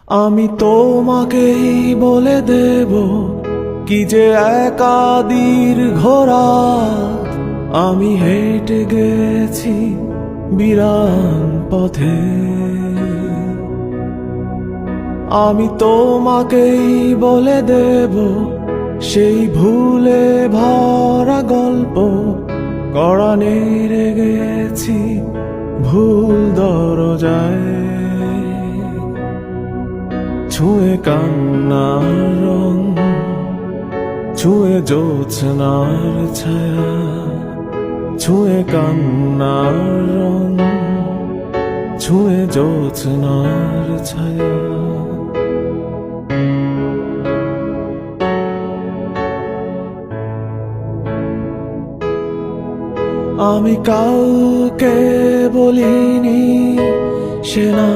আমি তোমাকেই বলে দেব কি যে একা দীর্ঘ রাত আমি হেঁটে গেছি বিরান পথে। আমি তোমাকেই বলে দেব সেই ভুলে ভরা গল্প কড়া নেড়ে গেছি ভুল দরজায়। ছুঁয়ে কান্নার রং, ছুঁয়ে জ্যোৎস্নার ছায়া, ছুঁয়ে কান্নার রং, ছুঁয়ে জ্যোৎস্নার ছায়া। আমি কাউকে বলিনি সে না